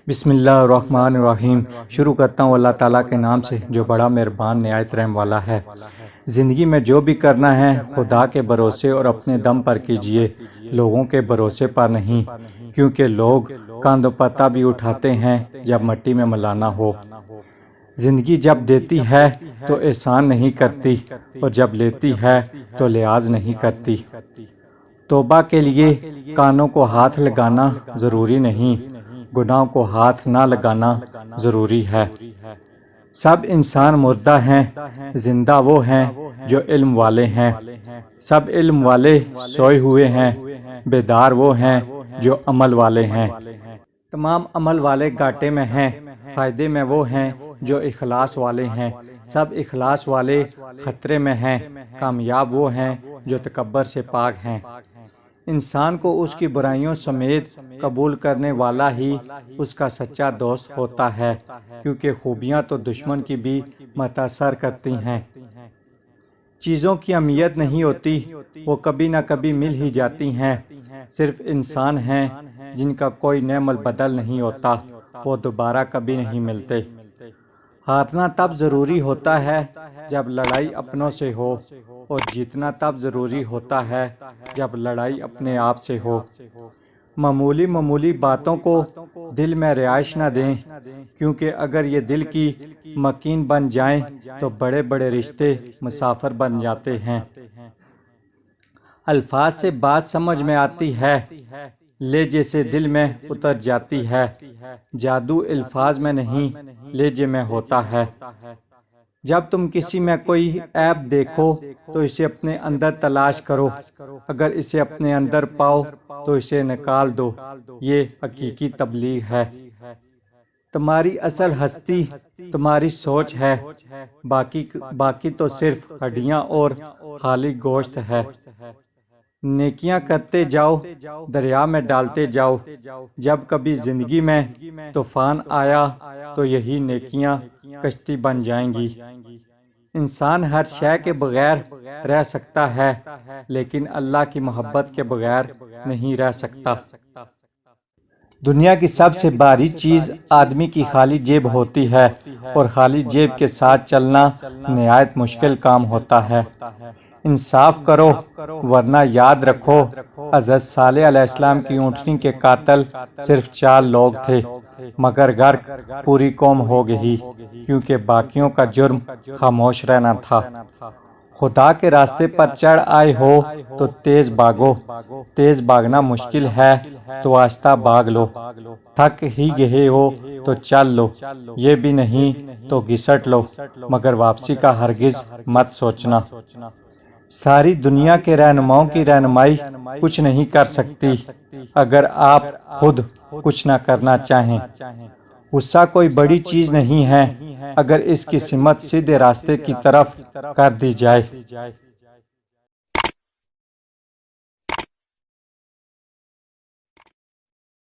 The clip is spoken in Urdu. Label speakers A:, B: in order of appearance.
A: بسم اللہ الرحمن الرحیم۔ شروع کرتا ہوں اللہ تعالیٰ کے نام سے جو بڑا مہربان نہایت رحم والا ہے۔ زندگی میں جو بھی کرنا ہے خدا کے بھروسے اور اپنے دم پر کیجئے، لوگوں کے بھروسے پر نہیں، کیونکہ لوگ کاندھ پتہ بھی اٹھاتے ہیں جب مٹی میں ملانا ہو۔ زندگی جب دیتی ہے تو احسان نہیں کرتی، اور جب لیتی ہے تو لحاظ نہیں کرتی۔ توبہ کے لیے کانوں کو ہاتھ لگانا ضروری نہیں، گناہوں کو ہاتھ نہ لگانا ضروری ہے۔ سب انسان مردہ ہیں، زندہ وہ ہیں جو علم والے ہیں۔ سب علم والے سوئے ہوئے ہیں، بیدار وہ ہیں جو عمل والے ہیں۔ تمام عمل والے گھاٹے میں ہیں، فائدے میں وہ ہیں جو اخلاص والے ہیں۔ سب اخلاص والے خطرے میں ہیں، کامیاب وہ ہیں جو تکبر سے پاک ہیں۔ انسان کو اس کی برائیوں سمیت قبول کرنے والا ہی اس کا سچا دوست ہوتا ہے، کیونکہ خوبیاں تو دشمن کی بھی متاثر کرتی ہیں۔ چیزوں کی اہمیت نہیں ہوتی، وہ کبھی نہ کبھی مل ہی جاتی ہیں۔ صرف انسان ہیں جن کا کوئی نعم البدل نہیں ہوتا، وہ دوبارہ کبھی نہیں ملتے۔ ہارنا تب ضروری ہوتا ہے جب لڑائی اپنوں سے ہو، اور جیتنا تب ضروری ہوتا ہے جب لڑائی اپنے آپ سے ہو۔ معمولی باتوں کو دل میں رہائش نہ دیں، کیونکہ اگر یہ دل کی مکین بن جائیں تو بڑے بڑے رشتے مسافر بن جاتے ہیں۔ الفاظ سے بات سمجھ میں آتی ہے، لہجے سے دل میں اتر جاتی ہے۔ جادو الفاظ میں نہیں، لہجے میں ہوتا ہے۔ جب تم کسی میں کوئی عیب دیکھو تو اسے اپنے اندر تلاش کرو، اگر اسے اپنے اندر پاؤ تو اسے نکال دو۔ یہ حقیقی تبلیغ ہے۔ تمہاری اصل ہستی تمہاری سوچ ہے، باقی تو صرف ہڈیاں اور خالی گوشت ہے۔ نیکیاں کرتے جاؤ، دریا میں ڈالتے جاؤ۔ جب کبھی زندگی میں طوفان آیا تو یہی نیکیاں کشتی بن جائیں گی۔ انسان ہر شے کے بغیر رہ سکتا ہے، لیکن اللہ کی محبت کے بغیر نہیں رہ سکتا۔ دنیا کی سب سے بھاری چیز آدمی کی خالی جیب ہوتی ہے، اور خالی جیب کے ساتھ چلنا نہایت مشکل کام ہوتا ہے۔ انصاف کرو، ورنہ یاد رکھو حضرت صالح علیہ السلام کی اونٹنی کے قاتل صرف 4 لوگ تھے، مگر غرق پوری قوم ہو گئی، کیونکہ باقیوں کا جرم خاموش رہنا تھا۔ خدا کے راستے پر چڑھ آئے ہو تو تیز بھاگو، تیز بھاگنا مشکل ہے تو آہستہ بھاگ لو۔ تھک ہی گئے ہو تو چل لو، یہ بھی نہیں تو گھسٹ لو، مگر واپسی کا ہرگز مت سوچنا۔ ساری دنیا کے رہنماؤں کی رہنمائی کچھ نہیں کر سکتی اگر آپ خود کچھ نہ کرنا چاہیں۔ غصہ کوئی بڑی چیز نہیں ہے اگر اس کی سمت سیدھے راستے کی طرف کر دی جائے۔